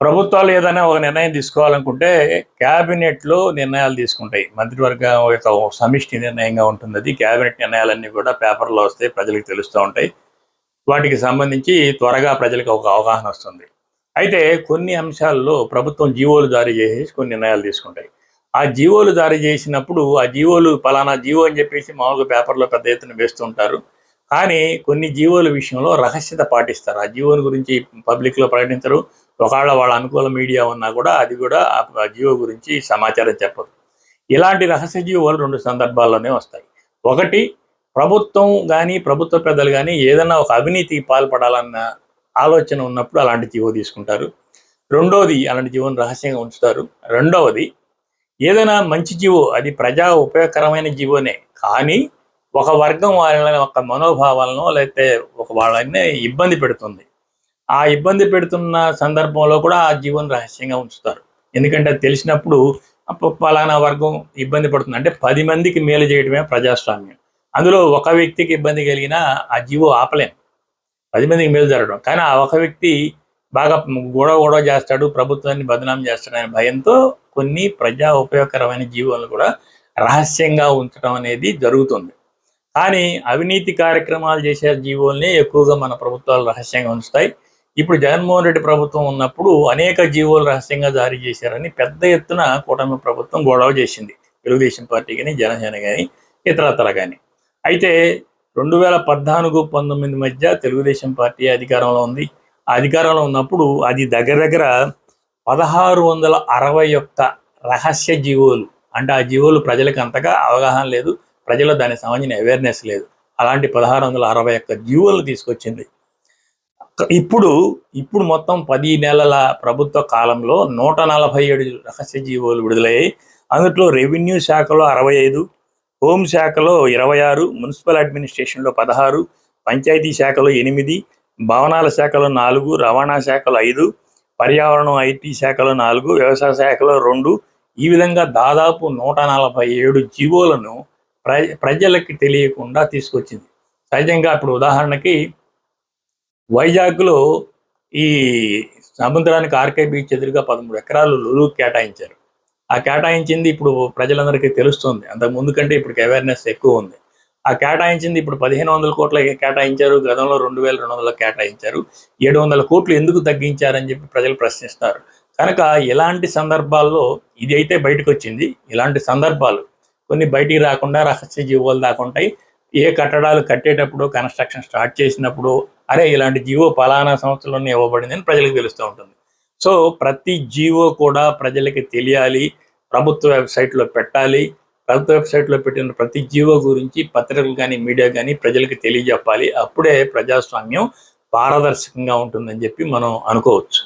ప్రభుత్వాలు ఏదైనా ఒక నిర్ణయం తీసుకోవాలనుకుంటే క్యాబినెట్లో నిర్ణయాలు తీసుకుంటాయి. మంత్రివర్గం యొక్క సమిష్టి నిర్ణయంగా ఉంటుంది. అది క్యాబినెట్ నిర్ణయాలన్నీ కూడా పేపర్లో వస్తాయి, ప్రజలకు తెలుస్తూ ఉంటాయి. వాటికి సంబంధించి త్వరగా ప్రజలకు ఒక అవగాహన వస్తుంది. అయితే కొన్ని అంశాల్లో ప్రభుత్వం జీవోలు జారీ చేసేసి కొన్ని నిర్ణయాలు తీసుకుంటాయి. ఆ జీవోలు జారీ చేసినప్పుడు ఆ జీవోలు పలానా జీవో అని చెప్పేసి మామూలుగా పేపర్లో పెద్ద ఎత్తున వేస్తుంటారు. కానీ కొన్ని జీవోల విషయంలో రహస్యత పాటిస్తారు. ఆ జీవోల గురించి పబ్లిక్లో ప్రకటించరు. ఒకవేళ వాళ్ళ అనుకూల మీడియా ఉన్నా కూడా అది కూడా ఆ జీవో గురించి సమాచారం చెప్పదు. ఇలాంటి రహస్య జీవోలు 2 సందర్భాల్లోనే వస్తాయి. ఒకటి, ప్రభుత్వం కానీ ప్రభుత్వ పెద్దలు కానీ ఏదైనా ఒక అవినీతికి పాల్పడాలన్న ఆలోచన ఉన్నప్పుడు అలాంటి జీవో తీసుకుంటారు. రెండోది, అలాంటి జీవోని రహస్యంగా ఉంచుతారు. రెండవది, ఏదైనా మంచి జీవో అది ప్రజా ఉపయోగకరమైన జీవోనే, కానీ ఒక వర్గం వాళ్ళ యొక్క మనోభావాలను లేకపోతే ఒక వాళ్ళని ఇబ్బంది పెడుతుంది. ఆ ఇబ్బంది పెడుతున్న సందర్భంలో కూడా ఆ జీవోని రహస్యంగా ఉంచుతారు. ఎందుకంటే అది తెలిసినప్పుడు పలానా వర్గం ఇబ్బంది పడుతుంది అంటే 10 మందికి మేలు చేయడమే ప్రజాస్వామ్యం. అందులో ఒక వ్యక్తికి ఇబ్బంది కలిగినా ఆ జీవో ఆపలేం, 10 మందికి మేలు జరగడం. కానీ ఆ ఒక వ్యక్తి బాగా గొడవ చేస్తాడు, ప్రభుత్వాన్ని బదనాం చేస్తాడనే భయంతో కొన్ని ప్రజా ఉపయోగకరమైన జీవోలను కూడా రహస్యంగా ఉంచడం అనేది జరుగుతుంది. కానీ అవినీతి కార్యక్రమాలు చేసే జీవోల్ని ఎక్కువగా మన ప్రభుత్వాలు రహస్యంగా ఉంచుతాయి. ఇప్పుడు జగన్మోహన్ రెడ్డి ప్రభుత్వం ఉన్నప్పుడు అనేక జీవోలు రహస్యంగా జారీ చేశారని పెద్ద ఎత్తున కూటమి ప్రభుత్వం గొడవ చేసింది. తెలుగుదేశం పార్టీ కానీ, జనసేన కానీ, ఇతరత్ర కానీ. అయితే 2014-19 మధ్య తెలుగుదేశం పార్టీ అధికారంలో ఉంది. ఆ అధికారంలో ఉన్నప్పుడు అది దగ్గర దగ్గర 1661 రహస్య జీవోలు, అంటే ఆ జీవోలు ప్రజలకు అంతగా అవగాహన లేదు, ప్రజల్లో దానికి సంబంధించిన అవేర్నెస్ లేదు. అలాంటి 1661 జీవోలు తీసుకొచ్చింది. ఇప్పుడు మొత్తం 10 నెలల ప్రభుత్వ కాలంలో 147 రహస్య జీవోలు విడుదలయ్యాయి. అందులో రెవెన్యూ శాఖలో 65, హోం శాఖలో 26, మున్సిపల్ అడ్మినిస్ట్రేషన్లో 16, పంచాయతీ శాఖలో 8, భవనాల శాఖలో 4, రవాణా శాఖలో 5, పర్యావరణం ఐటీ శాఖలో 4, వ్యవసాయ శాఖలో 2, ఈ విధంగా దాదాపు 147 జీవోలను ప్రజలకి తెలియకుండా తీసుకొచ్చింది. సహజంగా ఇప్పుడు ఉదాహరణకి వైజాగ్లో ఈ సముద్రానికి ఆర్కే బీచ్ ఎదురుగా 13 ఎకరాలు లులు కేటాయించారు. ఆ కేటాయించింది ఇప్పుడు ప్రజలందరికీ తెలుస్తుంది. అంతకుముందు కంటే ఇప్పుడు అవేర్నెస్ ఎక్కువ ఉంది. ఆ కేటాయించింది ఇప్పుడు 1500 కోట్ల కేటాయించారు, గతంలో 2200 కేటాయించారు. 700 కోట్లు ఎందుకు తగ్గించారని చెప్పి ప్రజలు ప్రశ్నిస్తారు. కనుక ఇలాంటి సందర్భాల్లో ఇది అయితే బయటకు వచ్చింది. ఇలాంటి సందర్భాలు కొన్ని బయటికి రాకుండా రహస్య జీవోలు దాకా ఉంటాయి. ఏ కట్టడాలు కట్టేటప్పుడు, కన్స్ట్రక్షన్ స్టార్ట్ చేసినప్పుడు అరే ఇలాంటి జీవో పలానా సంవత్సరంలోనే ఇవ్వబడింది అని ప్రజలకు తెలుస్తూ ఉంటుంది. సో ప్రతి జీవో కూడా ప్రజలకి తెలియాలి, ప్రభుత్వ వెబ్సైట్లో పెట్టాలి. ప్రభుత్వ వెబ్సైట్లో పెట్టిన ప్రతి జీవో గురించి పత్రికలు కానీ, మీడియా కానీ ప్రజలకి తెలియజెప్పాలి. అప్పుడే ప్రజాస్వామ్యం పారదర్శకంగా ఉంటుందని చెప్పి మనం అనుకోవచ్చు.